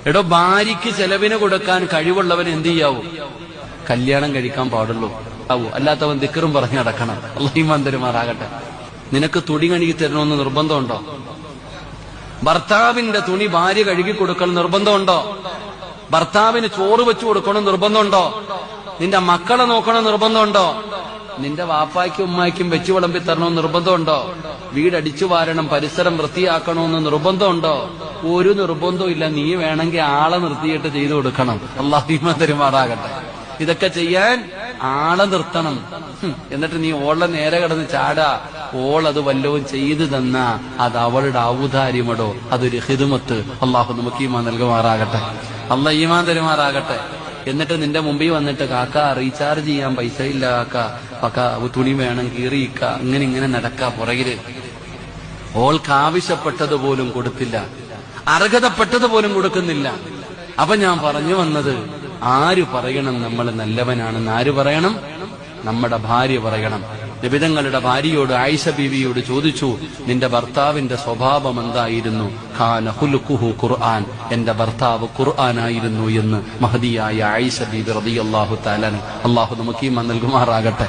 എടോ, ഭാര്യയ്ക്ക് ചെലവിന് കൊടുക്കാൻ കഴിവുള്ളവൻ എന്ത് ചെയ്യാവൂ? കല്യാണം കഴിക്കാൻ പാടുള്ളൂ ആവൂ. അല്ലാത്തവൻ ദിക്റും പറഞ്ഞു നടക്കണം. അല്ലാഹു ഈമാൻ തരുമാറാകട്ടെ. നിനക്ക് തുണി കഴുകി തരണമെന്ന് നിർബന്ധമുണ്ടോ? ഭർത്താവിന്റെ തുണി ഭാര്യ കഴുകി കൊടുക്കൽ നിർബന്ധമുണ്ടോ? ഭർത്താവിന് ചോറ് വെച്ചു കൊടുക്കണം നിർബന്ധമുണ്ടോ? നിന്റെ മക്കളെ നോക്കണം നിർബന്ധമുണ്ടോ? നിന്റെ വാപ്പായ്ക്കും ഉമ്മായ്ക്കും വെച്ചു വിളമ്പി തരണമെന്ന് നിർബന്ധമുണ്ടോ? വീടടിച്ചു വാരണം, പരിസരം വൃത്തിയാക്കണമെന്ന് നിർബന്ധമുണ്ടോ? ഒരു നിർബന്ധവും ഇല്ല. നീ വേണമെങ്കിൽ ആളെ നിർത്തിയിട്ട് ചെയ്തു കൊടുക്കണം. അല്ലാഹു ഈമാൻ തരുമാറാകട്ടെ. ഇതൊക്കെ ചെയ്യാൻ ആളെ നിർത്തണം. എന്നിട്ട് നീ ഓളെ നേരെ കിടന്ന് ചാടാ. ഓളത് വല്ലവും ചെയ്തു തന്നാ അത് അവളുടെ ഔദാര്യമടോ, അതൊരു ഹിദ്മത്ത്. അള്ളാഹു നമുക്ക് ഈമാൻ നൽകുമാറാകട്ടെ. അള്ളാഹ് ഈമാൻ തരുമാറാകട്ടെ. എന്നിട്ട് നിന്റെ മുമ്പിൽ വന്നിട്ട് കാക്ക റീചാർജ് ചെയ്യാൻ പൈസ ഇല്ല, കാക്ക തുണി വേണം കീറിയിക്ക, ഇങ്ങനെ നടക്കാ പുറകില്. ഓൾക്ക് ആവശ്യപ്പെട്ടതുപോലും കൊടുത്തില്ല, അർഹതപ്പെട്ടതുപോലും കൊടുക്കുന്നില്ല. അപ്പൊ ഞാൻ പറഞ്ഞു വന്നത്, ആര് പറയണം നമ്മൾ നല്ലവനാണെന്ന്? ആര് പറയണം? നമ്മുടെ ഭാര്യ പറയണം. നബിതങ്ങളുടെ ഭാര്യയോട്, ആയിഷ ബീവിയോട് ചോദിച്ചു, നിന്റെ ഭർത്താവിന്റെ സ്വഭാവം എന്തായിരുന്നു? ഖാന ഖുലുഖുഹു ഖുർആൻ, എന്റെ ഭർത്താവ് ഖുർആനായിരുന്നു എന്ന് മഹദിയായ ആയിഷ ബീവി റളിയല്ലാഹു തആല. അല്ലാഹു നമുക്ക് ഈമാൻ നൽകുമാറാകട്ടെ.